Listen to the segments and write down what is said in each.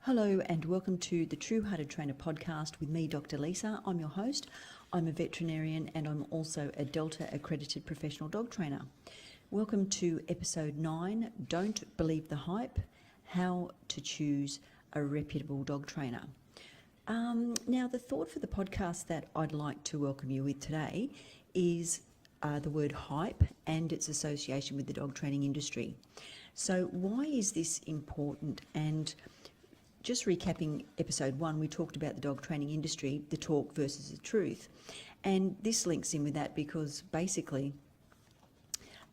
Hello and welcome to the True Hearted Trainer podcast with me, Dr. Lisa. I'm your host. I'm a veterinarian and I'm also a Delta accredited professional dog trainer. Welcome to episode 9, Don't Believe the Hype, How to Choose a Reputable Dog Trainer. Now, the thought for the podcast that I'd like to welcome you with today is the word hype and its association with the dog training industry. So why is this important? And just recapping episode 1, we talked about the dog training industry, the talk versus the truth. And this links in with that because basically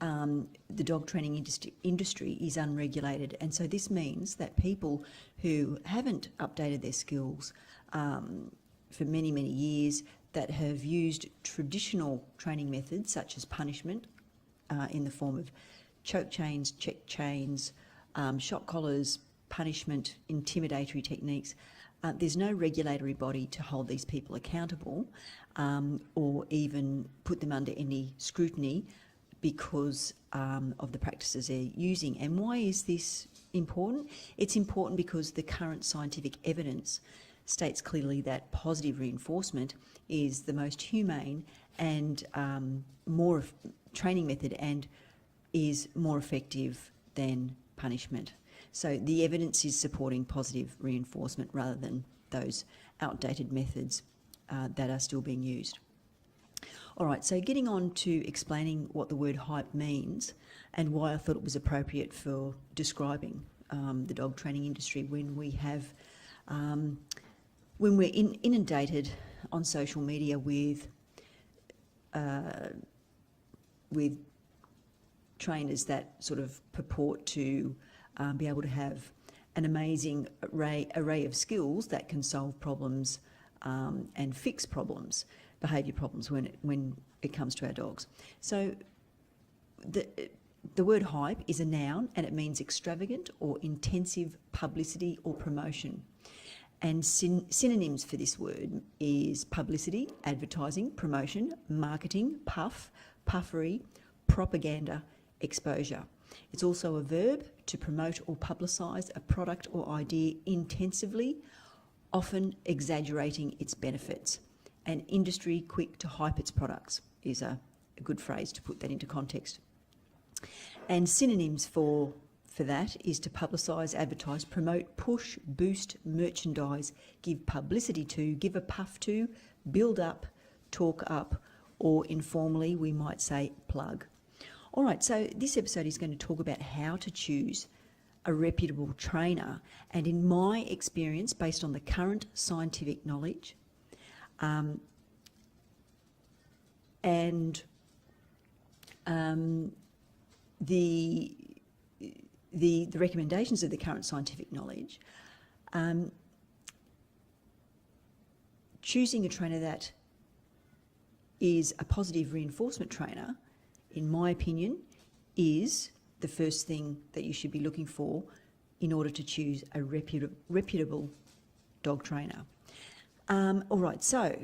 the dog training industry is unregulated. And so this means that people who haven't updated their skills for many, many years, that have used traditional training methods such as punishment in the form of choke chains, check chains, shock collars, punishment, intimidatory techniques, there's no regulatory body to hold these people accountable or even put them under any scrutiny because of the practices they're using. And why is this important? It's important because the current scientific evidence states clearly that positive reinforcement is the most humane and more training method and is more effective than punishment. So the evidence is supporting positive reinforcement rather than those outdated methods that are still being used. All right, so getting on to explaining what the word hype means and why I thought it was appropriate for describing the dog training industry when we have, when we're inundated on social media with trainers that sort of purport to be able to have an amazing array of skills that can solve problems and fix problems, behaviour problems when it comes to our dogs. So the word hype is a noun and it means extravagant or intensive publicity or promotion. And synonyms for this word is publicity, advertising, promotion, marketing, puff, puffery, propaganda, exposure. It's also a verb to promote or publicise a product or idea intensively, often exaggerating its benefits. An industry quick to hype its products is a good phrase to put that into context. And synonyms for that is to publicise, advertise, promote, push, boost, merchandise, give publicity to, give a puff to, build up, talk up, or informally we might say plug. All right, so this episode is going to talk about how to choose a reputable trainer. And in my experience, based on the current scientific knowledge and the recommendations of the current scientific knowledge, choosing a trainer that is a positive reinforcement trainer, in my opinion, is the first thing that you should be looking for in order to choose a reputable dog trainer. All right, so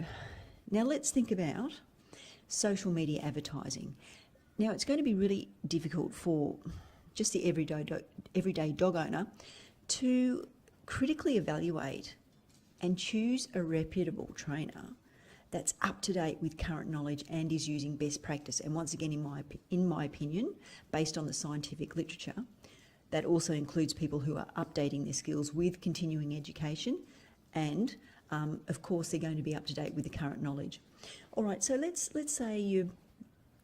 now let's think about social media advertising. Now, it's going to be really difficult for just the everyday dog owner to critically evaluate and choose a reputable trainer that's up to date with current knowledge and is using best practice. And once again, in my opinion, based on the scientific literature, that also includes people who are updating their skills with continuing education, and of course, they're going to be up to date with the current knowledge. All right, so let's say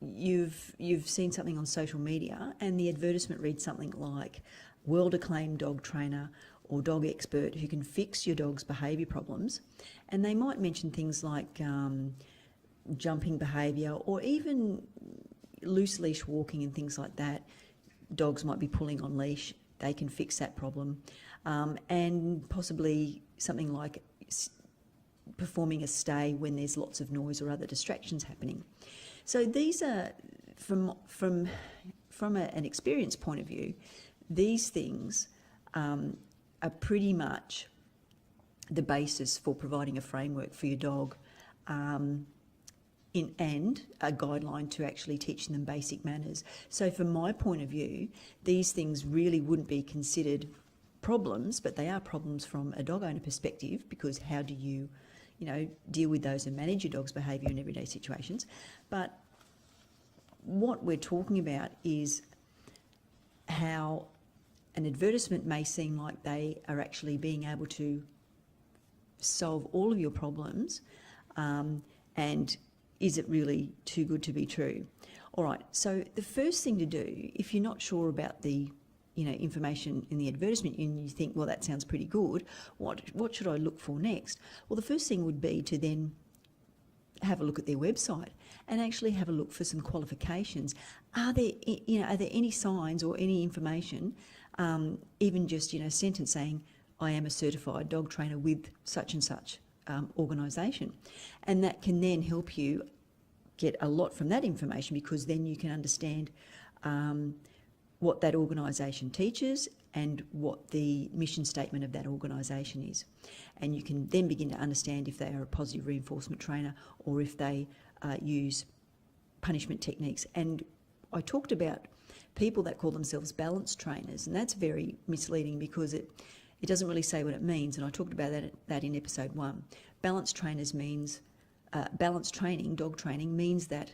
you've seen something on social media, and the advertisement reads something like world-acclaimed dog trainer or dog expert who can fix your dog's behaviour problems. And they might mention things like jumping behaviour or even loose leash walking and things like that. Dogs might be pulling on leash, they can fix that problem. And possibly something like performing a stay when there's lots of noise or other distractions happening. So these are, from an experience point of view, these things are pretty much the basis for providing a framework for your dog and a guideline to actually teaching them basic manners. So from my point of view, these things really wouldn't be considered problems, but they are problems from a dog owner perspective, because how do you, deal with those and manage your dog's behaviour in everyday situations. But what we're talking about is how an advertisement may seem like they are actually being able to solve all of your problems, and is it really too good to be true? All right, so the first thing to do, if you're not sure about the information in the advertisement and you think, well, that sounds pretty good, what should I look for next? Well, the first thing would be to then have a look at their website and actually have a look for some qualifications. Are there any signs or any information, even just a sentence saying, I am a certified dog trainer with such and such organisation, and that can then help you get a lot from that information, because then you can understand what that organisation teaches and what the mission statement of that organisation is. And you can then begin to understand if they are a positive reinforcement trainer or if they use punishment techniques. And I talked about people that call themselves balance trainers, and that's very misleading because it doesn't really say what it means, and I talked about that in episode 1. Balance trainers means, balance training, dog training, means that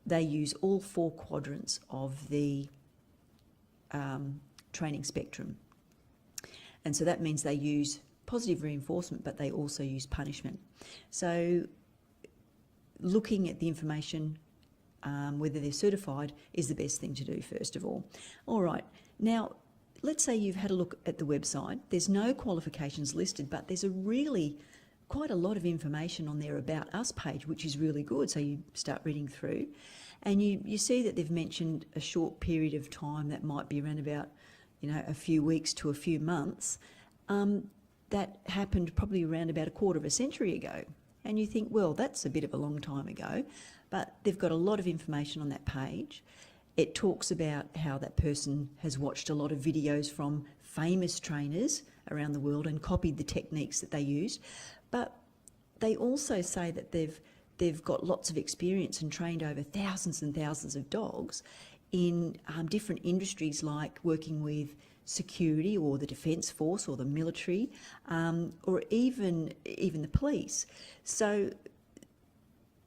they use all 4 quadrants of the training spectrum. And so that means they use positive reinforcement, but they also use punishment. So looking at the information, whether they're certified, is the best thing to do first of all. All right, now let's say you've had a look at the website. There's no qualifications listed, but there's quite a lot of information on their About Us page, which is really good. So you start reading through and you see that they've mentioned a short period of time that might be around about, a few weeks to a few months. That happened probably around about a quarter of a century ago. And you think, well, that's a bit of a long time ago, but they've got a lot of information on that page. It talks about how that person has watched a lot of videos from famous trainers around the world and copied the techniques that they used. But they also say that they've got lots of experience and trained over thousands and thousands of dogs in different industries, like working with security or the Defence Force or the military, or even the police. So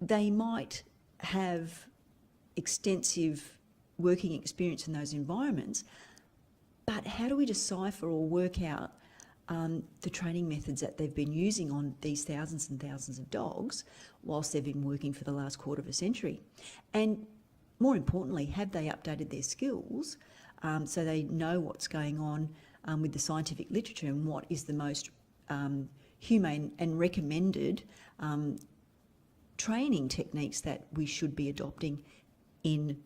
they might have extensive working experience in those environments, but how do we decipher or work out the training methods that they've been using on these thousands and thousands of dogs whilst they've been working for the last quarter of a century? And more importantly, have they updated their skills so they know what's going on with the scientific literature and what is the most humane and recommended training techniques that we should be adopting in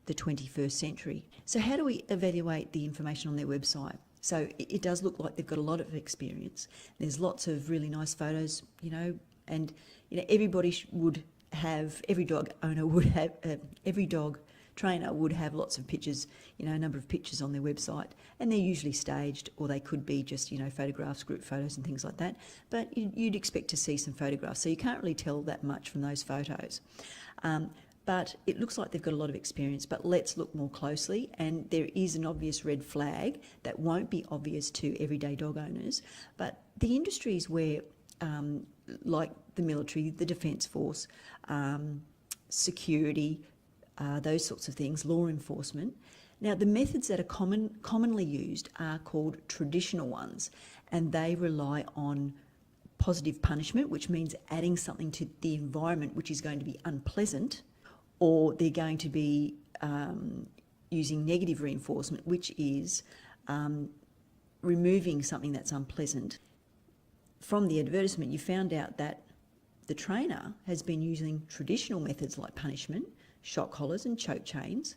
the 21st century? So how do we evaluate the information on their website? So it does look like they've got a lot of experience. There's lots of really nice photos, and everybody would have, every dog owner would have, every dog trainer would have lots of pictures, a number of pictures on their website, and they're usually staged, or they could be just, photographs, group photos and things like that. But you'd expect to see some photographs, so you can't really tell that much from those photos. But it looks like they've got a lot of experience, but let's look more closely, and there is an obvious red flag that won't be obvious to everyday dog owners, but the industries where, like the military, the Defence Force, security, those sorts of things, law enforcement. Now, the methods that are commonly used are called traditional ones, and they rely on positive punishment, which means adding something to the environment which is going to be unpleasant, or they're going to be using negative reinforcement, which is removing something that's unpleasant. From the advertisement, you found out that the trainer has been using traditional methods like punishment, shock collars and choke chains,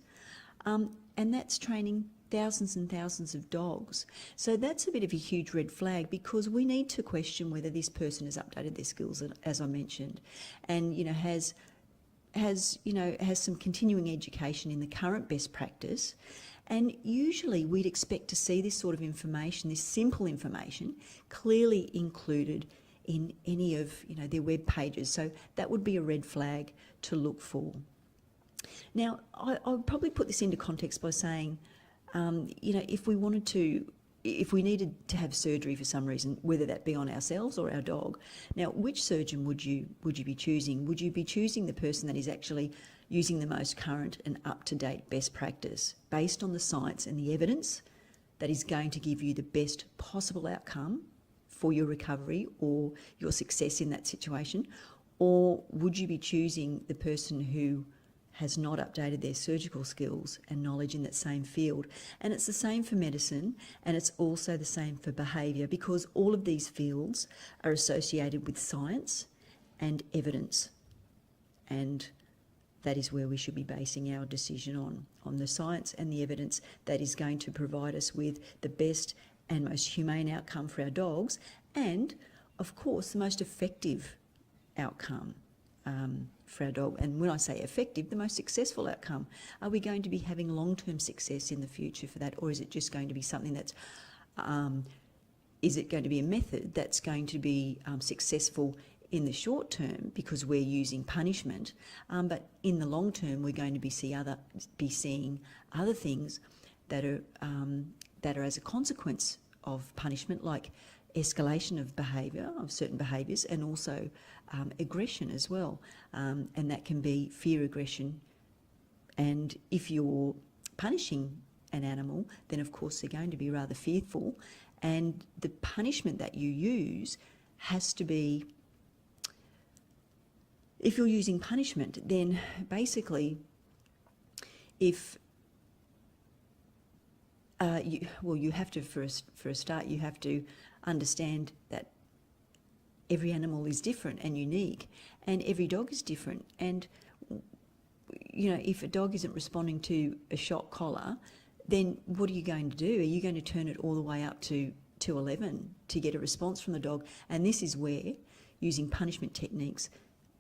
and that's training thousands and thousands of dogs. So that's a bit of a huge red flag, because we need to question whether this person has updated their skills, as I mentioned, and has some continuing education in the current best practice. And usually we'd expect to see this sort of information, this simple information, clearly included in any of their web pages. So that would be a red flag to look for. Now, I would probably put this into context by saying, if we wanted to if we needed to have surgery for some reason, whether that be on ourselves or our dog, now which surgeon would you be choosing? Would you be choosing the person that is actually using the most current and up-to-date best practice based on the science and the evidence that is going to give you the best possible outcome for your recovery or your success in that situation? Or would you be choosing the person who has not updated their surgical skills and knowledge in that same field? And it's the same for medicine, and it's also the same for behaviour, because all of these fields are associated with science and evidence. And that is where we should be basing our decision on the science and the evidence that is going to provide us with the best and most humane outcome for our dogs, and, of course, the most effective outcome for our dog. And when I say effective, the most successful outcome. Are we going to be having long-term success in the future for that, or is it just going to be something that's, is it going to be a method that's going to be successful in the short term because we're using punishment, but in the long term we're going to be seeing other things that are as a consequence of punishment, like escalation of behaviour, of certain behaviours, and also aggression as well. And that can be fear aggression. And if you're punishing an animal, then of course they're going to be rather fearful. And the punishment that you use has to be, if you're using punishment, then basically if you have to, for a start, you have to understand that every animal is different and unique, and every dog is different. And, you know, if a dog isn't responding to a shock collar, then what are you going to do? Are you going to turn it all the way up to 11 to get a response from the dog? And this is where using punishment techniques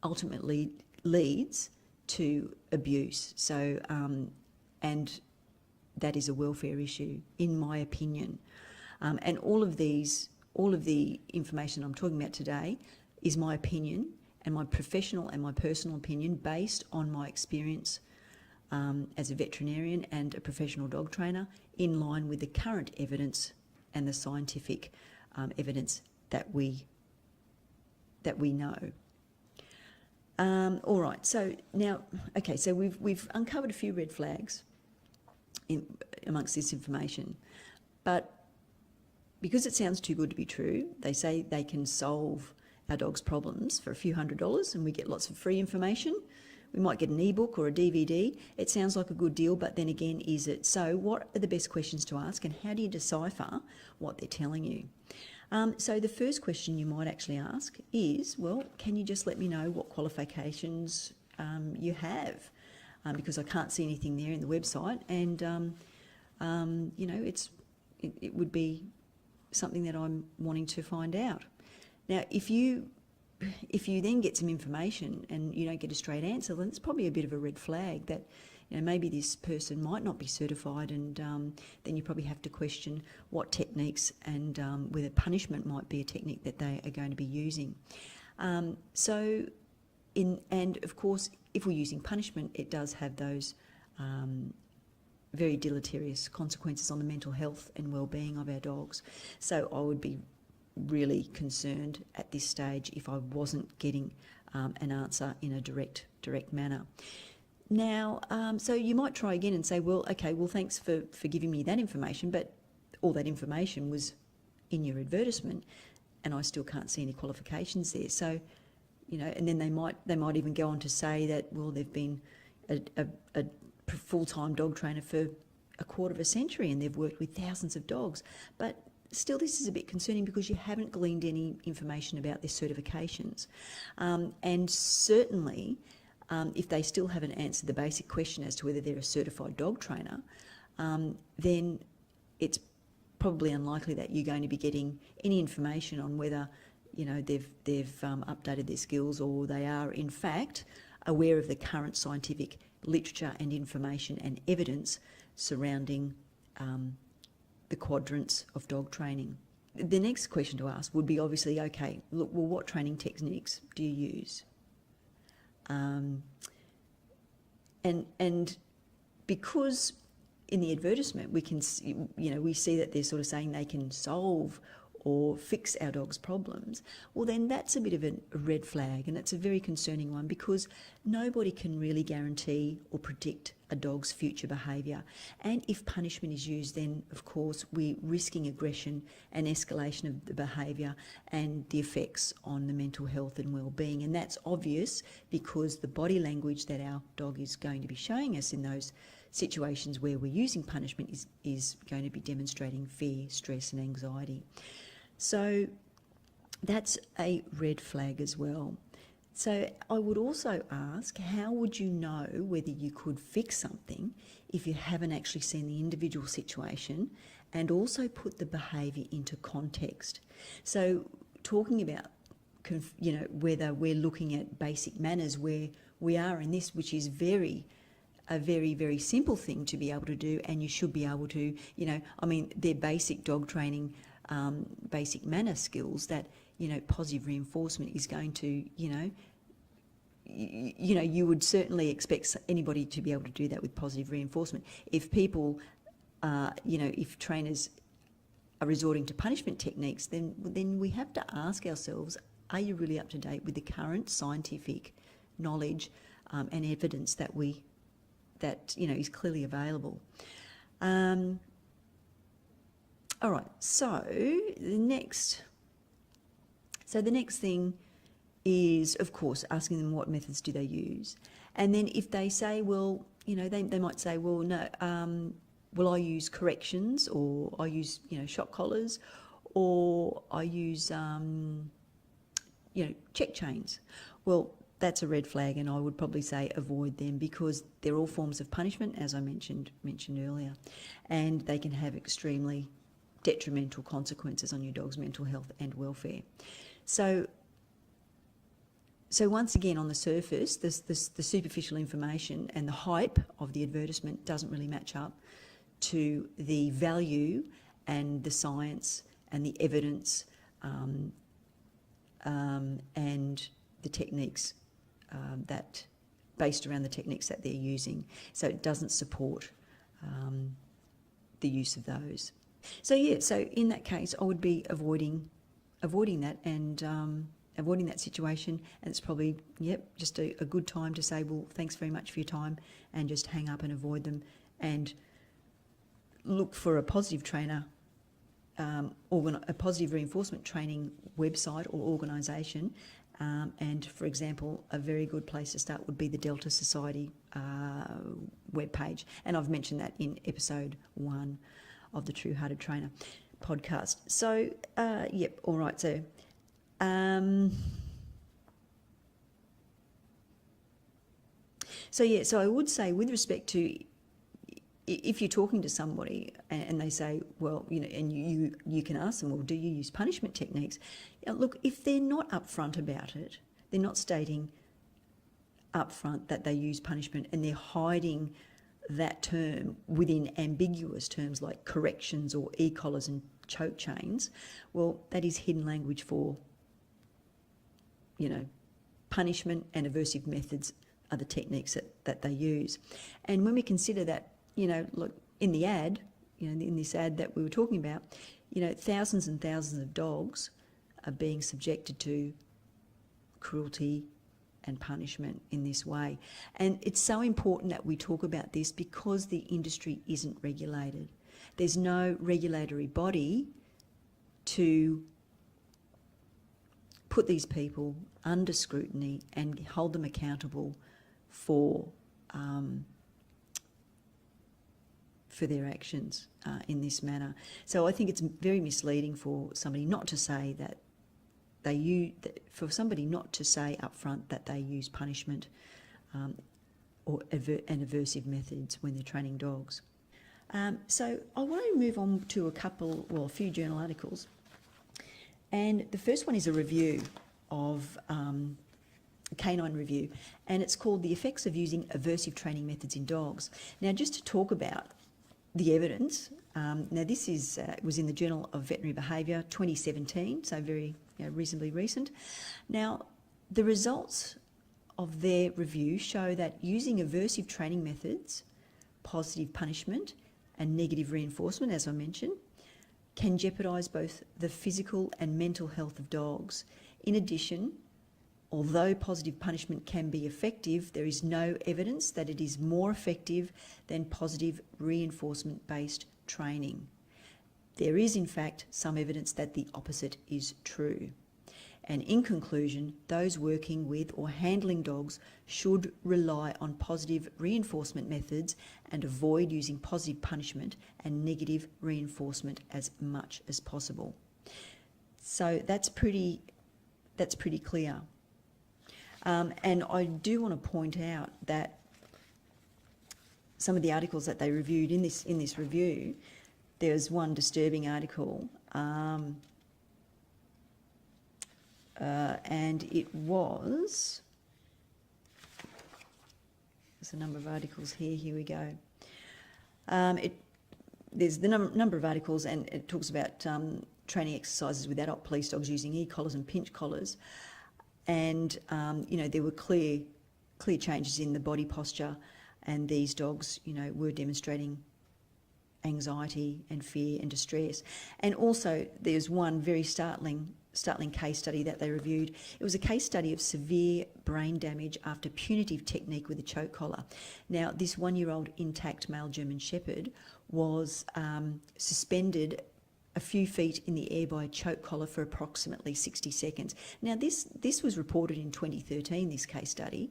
ultimately leads to abuse. So, and that is a welfare issue, in my opinion. And all of the information I'm talking about today is my opinion, and my professional and my personal opinion based on my experience as a veterinarian and a professional dog trainer, in line with the current evidence and the scientific evidence that we know. All right, so now, okay, so we've uncovered a few red flags amongst this information, but because it sounds too good to be true, they say they can solve our dog's problems for a few $100s, and we get lots of free information. We might get an ebook or a DVD. It sounds like a good deal, but then again, is it? So what are the best questions to ask, and how do you decipher what they're telling you? So the first question you might actually ask is, well, can you just let me know what qualifications you have? Because I can't see anything there in the website, and you know, it would be something that I'm wanting to find out. Now, if you then get some information and you don't get a straight answer, then it's probably a bit of a red flag that, you know, maybe this person might not be certified, and then you probably have to question what techniques and whether punishment might be a technique that they are going to be using. And of course, if we're using punishment, it does have those very deleterious consequences on the mental health and well-being of our dogs. So I would be really concerned at this stage if I wasn't getting an answer in a direct manner. Now, so you might try again and say, well, okay, well, thanks for giving me that information, but all that information was in your advertisement, and I still can't see any qualifications there. So, you know, and then they might even go on to say that, well, they've been a full-time dog trainer for a quarter of a century and they've worked with thousands of dogs. But still, this is a bit concerning because you haven't gleaned any information about their certifications. And certainly, if they still haven't answered the basic question as to whether they're a certified dog trainer, then it's probably unlikely that you're going to be getting any information on whether, you know, they've updated their skills, or they are in fact aware of the current scientific literature and information and evidence surrounding the quadrants of dog training. The next question to ask would be obviously, okay, look, well, what training techniques do you use? And because in the advertisement, we can, we see that they're sort of saying they can solve or fix our dog's problems. Well, then that's a bit of a red flag, and it's a very concerning one, because nobody can really guarantee or predict a dog's future behaviour. And if punishment is used, then of course we're risking aggression and escalation of the behaviour and the effects on the mental health and well-being. And that's obvious because the body language that our dog is going to be showing us in those situations where we're using punishment is going to be demonstrating fear, stress and anxiety. So that's a red flag as well. So I would also ask, how would you know whether you could fix something if you haven't actually seen the individual situation and also put the behaviour into context? So talking about, whether we're looking at basic manners where we are in this, which is a very, very simple thing to be able to do, and you should be able to, they're basic dog training, basic manner skills that, positive reinforcement is going to, you would certainly expect anybody to be able to do that with positive reinforcement. If people, if trainers are resorting to punishment techniques, then we have to ask ourselves, are you really up to date with the current scientific knowledge and evidence that is clearly available? All right, so the next thing is, of course, asking them what methods do they use. And then if they say, well, they might say, well, no, I use corrections, or I use, shock collars, or I use, check chains. Well, that's a red flag, and I would probably say avoid them, because they're all forms of punishment, as I mentioned earlier, and they can have extremely detrimental consequences on your dog's mental health and welfare. So once again, on the surface, the superficial information and the hype of the advertisement doesn't really match up to the value and the science and the evidence and the techniques that based around the techniques that they're using. So it doesn't support the use of those. So in that case, I would be avoiding that and avoiding that situation. And it's probably, just a good time to say, well, thanks very much for your time, and just hang up and avoid them, and look for a positive trainer, a positive reinforcement training website or organisation. And for example, a very good place to start would be the Delta Society webpage. And I've mentioned that in episode 1 of the True Hearted Trainer podcast. So, all right. So, so I would say, with respect to, if you're talking to somebody and they say, well, and you can ask them, well, do you use punishment techniques? Look, if they're not upfront about it, they're not stating upfront that they use punishment, and they're hiding that term within ambiguous terms like corrections or e-collars and choke chains, well, that is hidden language for, punishment and aversive methods are the techniques that they use. And when we consider that, look, in the ad, in this ad that we were talking about, thousands and thousands of dogs are being subjected to cruelty and punishment in this way. And it's so important that we talk about this, because the industry isn't regulated. There's no regulatory body to put these people under scrutiny and hold them accountable for their actions in this manner. So I think it's very misleading for somebody not to say that not to say up front that they use punishment and aversive methods when they're training dogs. So I want to move on to a few journal articles. And the first one is a review of a canine review, and it's called The Effects of Using Aversive Training Methods in Dogs. Now, just to talk about the evidence, now this was in the Journal of Veterinary Behaviour 2017, so very reasonably recent. Now, the results of their review show that using aversive training methods, positive punishment and negative reinforcement, as I mentioned, can jeopardise both the physical and mental health of dogs. In addition, although positive punishment can be effective, there is no evidence that it is more effective than positive reinforcement-based training. There is, in fact, some evidence that the opposite is true. And in conclusion, those working with or handling dogs should rely on positive reinforcement methods and avoid using positive punishment and negative reinforcement as much as possible. So that's pretty clear. And I do want to point out that some of the articles that they reviewed in this review, there's one disturbing article, and it was, there's a number of articles here we go. There's the number of articles, and it talks about training exercises with adult police dogs using e-collars and pinch collars, and there were clear changes in the body posture, and these dogs were demonstrating anxiety and fear and distress. And also there's one very startling case study that they reviewed. It was a case study of severe brain damage after punitive technique with a choke collar. Now, this 1-year-old intact male German Shepherd was suspended a few feet in the air by a choke collar for approximately 60 seconds. Now, this was reported in 2013, this case study,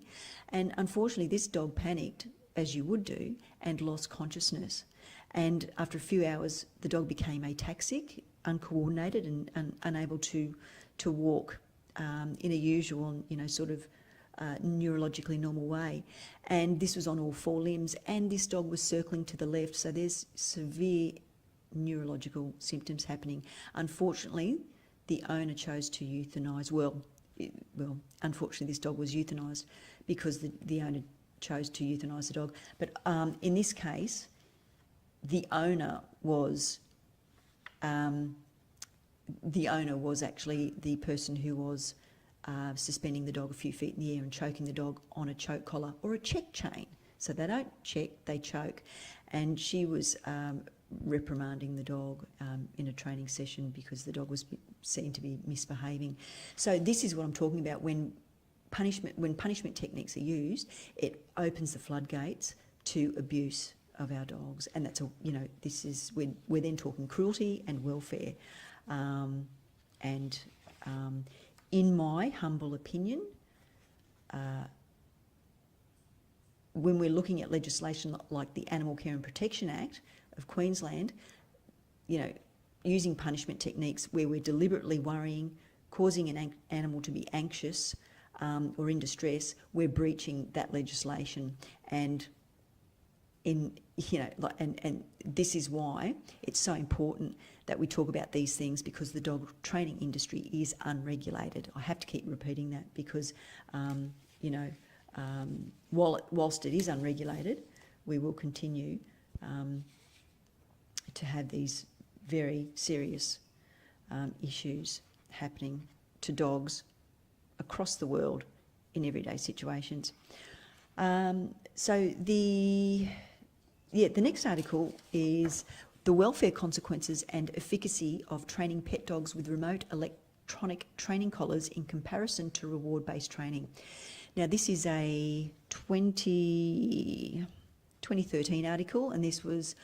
and unfortunately this dog panicked, as you would do, and lost consciousness. And after a few hours, the dog became ataxic, uncoordinated, and unable to walk in a usual, neurologically normal way. And this was on all 4 limbs, and this dog was circling to the left. So there's severe neurological symptoms happening. Unfortunately, the owner chose to euthanise. Well, unfortunately, this dog was euthanised because the owner chose to euthanise the dog. But in this case, the owner was actually the person who was suspending the dog a few feet in the air and choking the dog on a choke collar or a check chain. So they don't check, they choke. And she was reprimanding the dog in a training session because the dog was seen to be misbehaving. So this is what I'm talking about. When punishment techniques are used, it opens the floodgates to abuse of our dogs, and that's we're then talking cruelty and welfare. In my humble opinion, when we're looking at legislation like the Animal Care and Protection Act of Queensland, using punishment techniques where we're deliberately worrying, causing an animal to be anxious or in distress, we're breaching that legislation. And this is why it's so important that we talk about these things, because the dog training industry is unregulated. I have to keep repeating that because, whilst it is unregulated, we will continue to have these very serious issues happening to dogs across the world in everyday situations. So the next article is the welfare consequences and efficacy of training pet dogs with remote electronic training collars in comparison to reward-based training. Now, this is a 2013 article, and this was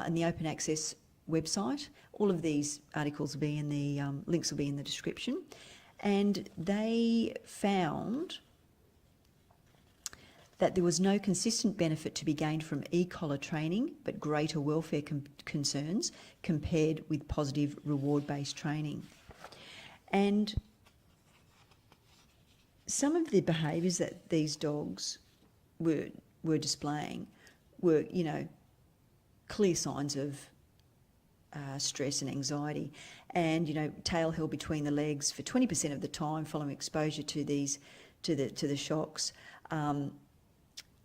in the open access website. All of these articles will be in the links will be in the description, and they found that there was no consistent benefit to be gained from e-collar training, but greater welfare concerns compared with positive reward-based training. And some of the behaviours that these dogs were displaying were, clear signs of stress and anxiety, and tail held between the legs for 20% of the time following exposure to the shocks.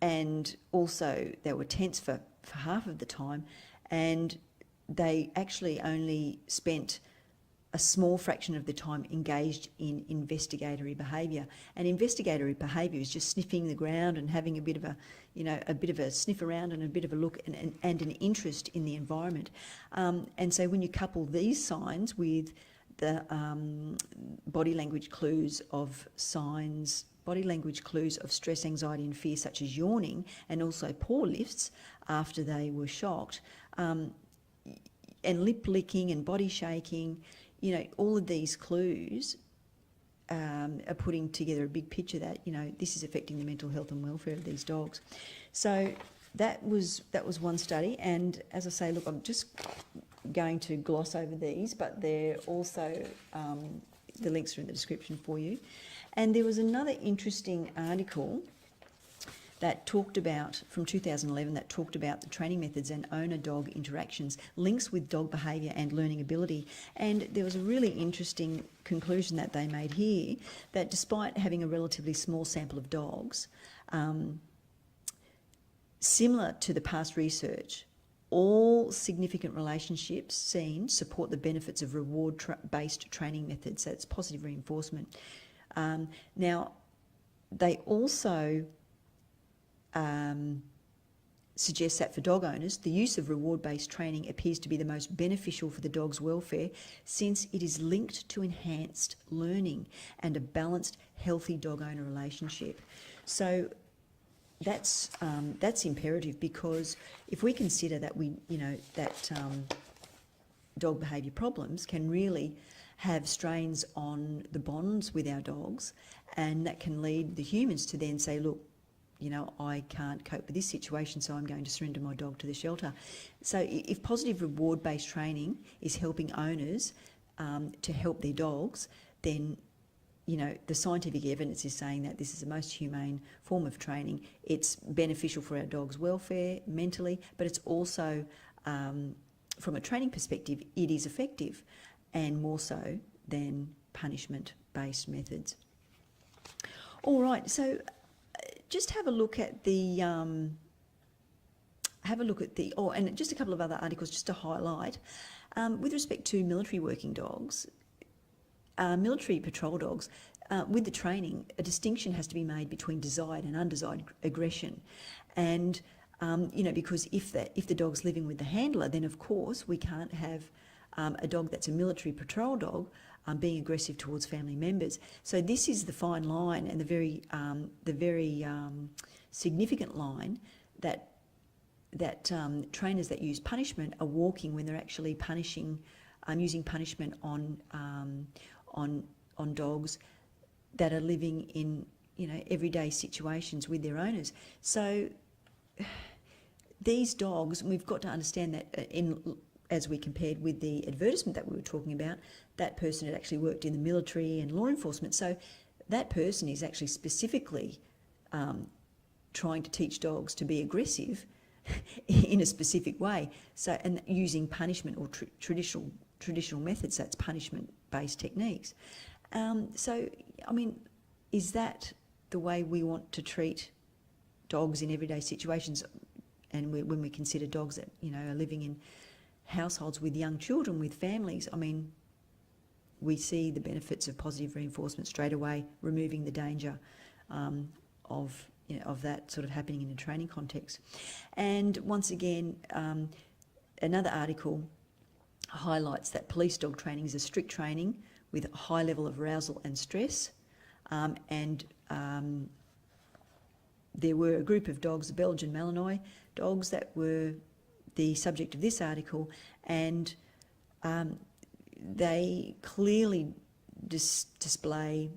And also they were tense for half of the time, and they actually only spent a small fraction of the time engaged in investigatory behaviour. And investigatory behaviour is just sniffing the ground and having a bit of a sniff around and a bit of a look and an interest in the environment. And so when you couple these signs with the body language clues of signs, body language clues of stress, anxiety and fear, such as yawning and also paw lifts after they were shocked, and lip licking and body shaking, all of these clues are putting together a big picture that, this is affecting the mental health and welfare of these dogs. So that was one study. And as I say, look, I'm just going to gloss over these, but they're also, the links are in the description for you. And there was another interesting article that talked about, from 2011, that talked about the training methods and owner-dog interactions, links with dog behaviour and learning ability. And there was a really interesting conclusion that they made here, that despite having a relatively small sample of dogs, similar to the past research, all significant relationships seen support the benefits of reward-based training methods. That's positive reinforcement. Now, they also suggests that for dog owners, the use of reward-based training appears to be the most beneficial for the dog's welfare, since it is linked to enhanced learning and a balanced, healthy dog-owner relationship. So that's imperative, because if we consider that dog behaviour problems can really have strains on the bonds with our dogs, and that can lead the humans to then say, look, I can't cope with this situation, so I'm going to surrender my dog to the shelter. So if positive reward-based training is helping owners to help their dogs, then, the scientific evidence is saying that this is the most humane form of training. It's beneficial for our dog's welfare mentally, but it's also, from a training perspective, it is effective, and more so than punishment-based methods. All right, so just have a look at the, and just a couple of other articles just to highlight. With respect to military working dogs, military patrol dogs, with the training, a distinction has to be made between desired and undesired aggression. And, because if the dog's living with the handler, then of course we can't have a dog that's a military patrol dog being aggressive towards family members. So this is the fine line, and the very significant line that trainers that use punishment are walking when they're actually punishing, using punishment on dogs that are living in everyday situations with their owners. So these dogs, we've got to understand that as we compared with the advertisement that we were talking about, that person had actually worked in the military and law enforcement. So that person is actually specifically trying to teach dogs to be aggressive in a specific way. So, and using punishment or traditional methods, that's punishment-based techniques. So, I mean, is that the way we want to treat dogs in everyday situations? And when we consider dogs that, are living in households with young children, with families, I mean, we see the benefits of positive reinforcement straight away, removing the danger of that sort of happening in a training context. And once again, another article highlights that police dog training is a strict training with a high level of arousal and stress. There were a group of dogs, the Belgian Malinois dogs, that were the subject of this article, and they clearly display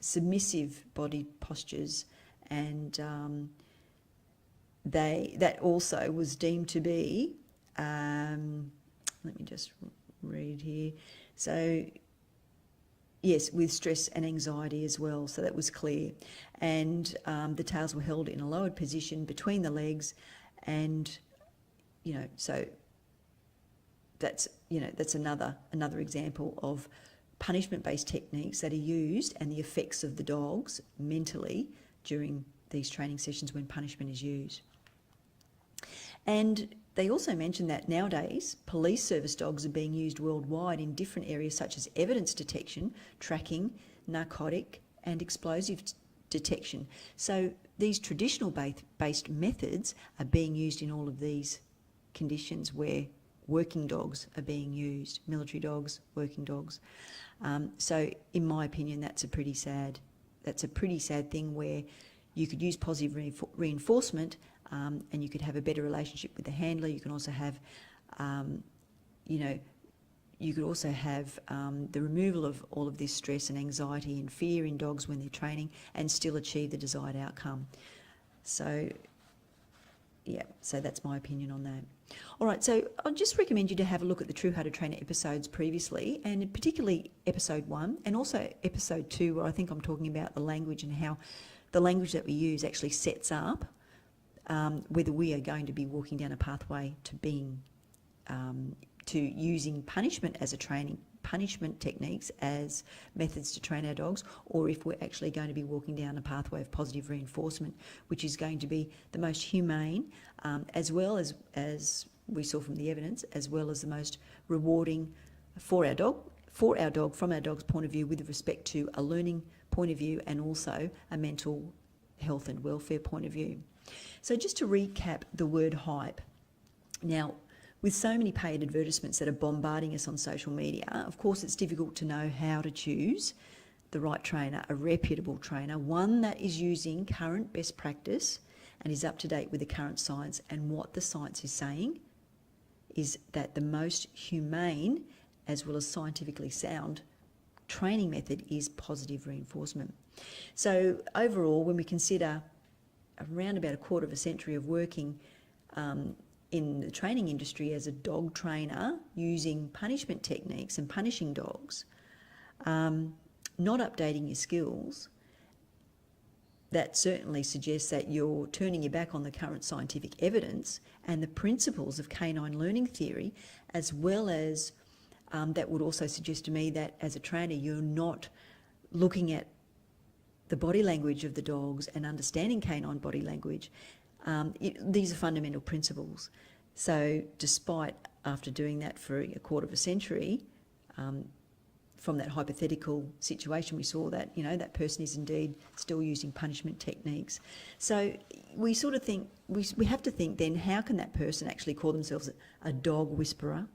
submissive body postures, and that also was deemed to be, let me just read here, so yes, with stress and anxiety as well, so that was clear. And the tails were held in a lowered position between the legs, and so that's another example of punishment-based techniques that are used, and the effects of the dogs mentally during these training sessions when punishment is used. And they also mentioned that nowadays police service dogs are being used worldwide in different areas such as evidence detection, tracking, narcotic and explosive detection. So these traditional based methods are being used in all of these conditions where working dogs are being used, military dogs, working dogs. So in my opinion, that's a pretty sad thing where you could use positive reinforcement and you could have a better relationship with the handler. You can also have, the removal of all of this stress and anxiety and fear in dogs when they're training and still achieve the desired outcome. So, yeah, so that's my opinion on that. All right, so I'll just recommend you to have a look at the True How to Train episodes previously, and particularly episode 1 and also episode 2, where I think I'm talking about the language and how the language that we use actually sets up whether we are going to be walking down a pathway to being to using punishment as a punishment techniques as methods to train our dogs, or if we're actually going to be walking down a pathway of positive reinforcement, which is going to be the most humane, as well as we saw from the evidence, as well as the most rewarding for our dog, from our dog's point of view, with respect to a learning point of view and also a mental health and welfare point of view. So just to recap the word hype. Now, with so many paid advertisements that are bombarding us on social media, of course it's difficult to know how to choose the right trainer, a reputable trainer, one that is using current best practice and is up to date with the current science. And what the science is saying is that the most humane as well as scientifically sound training method is positive reinforcement. So overall, when we consider around about a quarter of a century of working in the training industry as a dog trainer using punishment techniques and punishing dogs, not updating your skills, that certainly suggests that you're turning your back on the current scientific evidence and the principles of canine learning theory, as well as that would also suggest to me that as a trainer you're not looking at the body language of the dogs and understanding canine body language. These are fundamental principles. So despite after doing that for a quarter of a century, from that hypothetical situation, we saw that, that person is indeed still using punishment techniques. So we sort of think, we have to think then, how can that person actually call themselves a dog whisperer,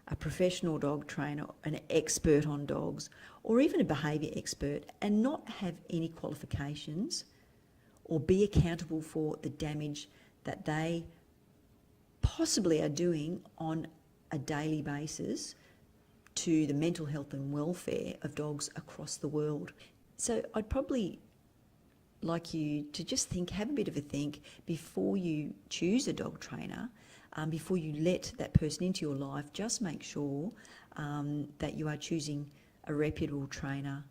a professional dog trainer, an expert on dogs, or even a behaviour expert, and not have any qualifications or be accountable for the damage that they possibly are doing on a daily basis to the mental health and welfare of dogs across the world. So I'd probably like you to just have a bit of a think before you choose a dog trainer, before you let that person into your life. Just make sure that you are choosing a reputable trainer,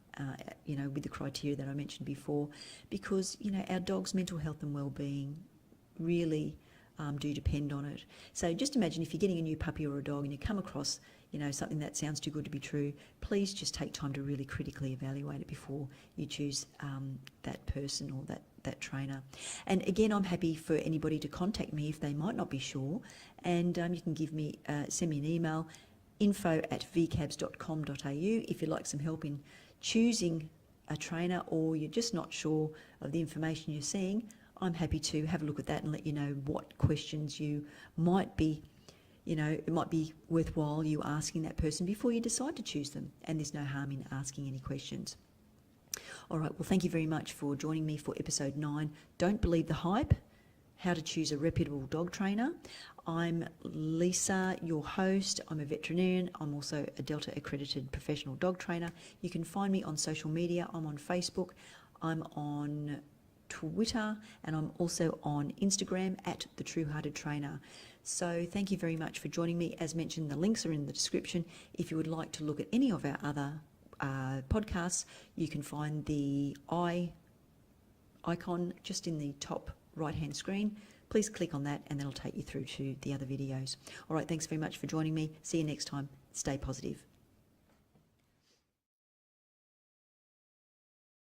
with the criteria that I mentioned before, because, our dog's mental health and well-being really do depend on it. So just imagine if you're getting a new puppy or a dog and you come across, something that sounds too good to be true, please just take time to really critically evaluate it before you choose that person or that trainer. And again, I'm happy for anybody to contact me if they might not be sure, and you can send me an email, info@vcabs.com.au, if you'd like some help in choosing a trainer or you're just not sure of the information you're seeing. I'm happy to have a look at that and let you know what questions you might be, it might be worthwhile you asking that person before you decide to choose them, and there's no harm in asking any questions. All right, well, thank you very much for joining me for episode 9, Don't Believe the Hype, How to Choose a Reputable Dog Trainer. I'm Lisa, your host. I'm a veterinarian. I'm also a Delta accredited professional dog trainer. You can find me on social media. I'm on Facebook. I'm on Twitter, and I'm also on Instagram @The True Hearted Trainer. So thank you very much for joining me. As mentioned, the links are in the description. If you would like to look at any of our other podcasts, you can find the icon just in the top right-hand screen. Please click on that and that'll take you through to the other videos. All right, thanks very much for joining me. See you next time. Stay positive.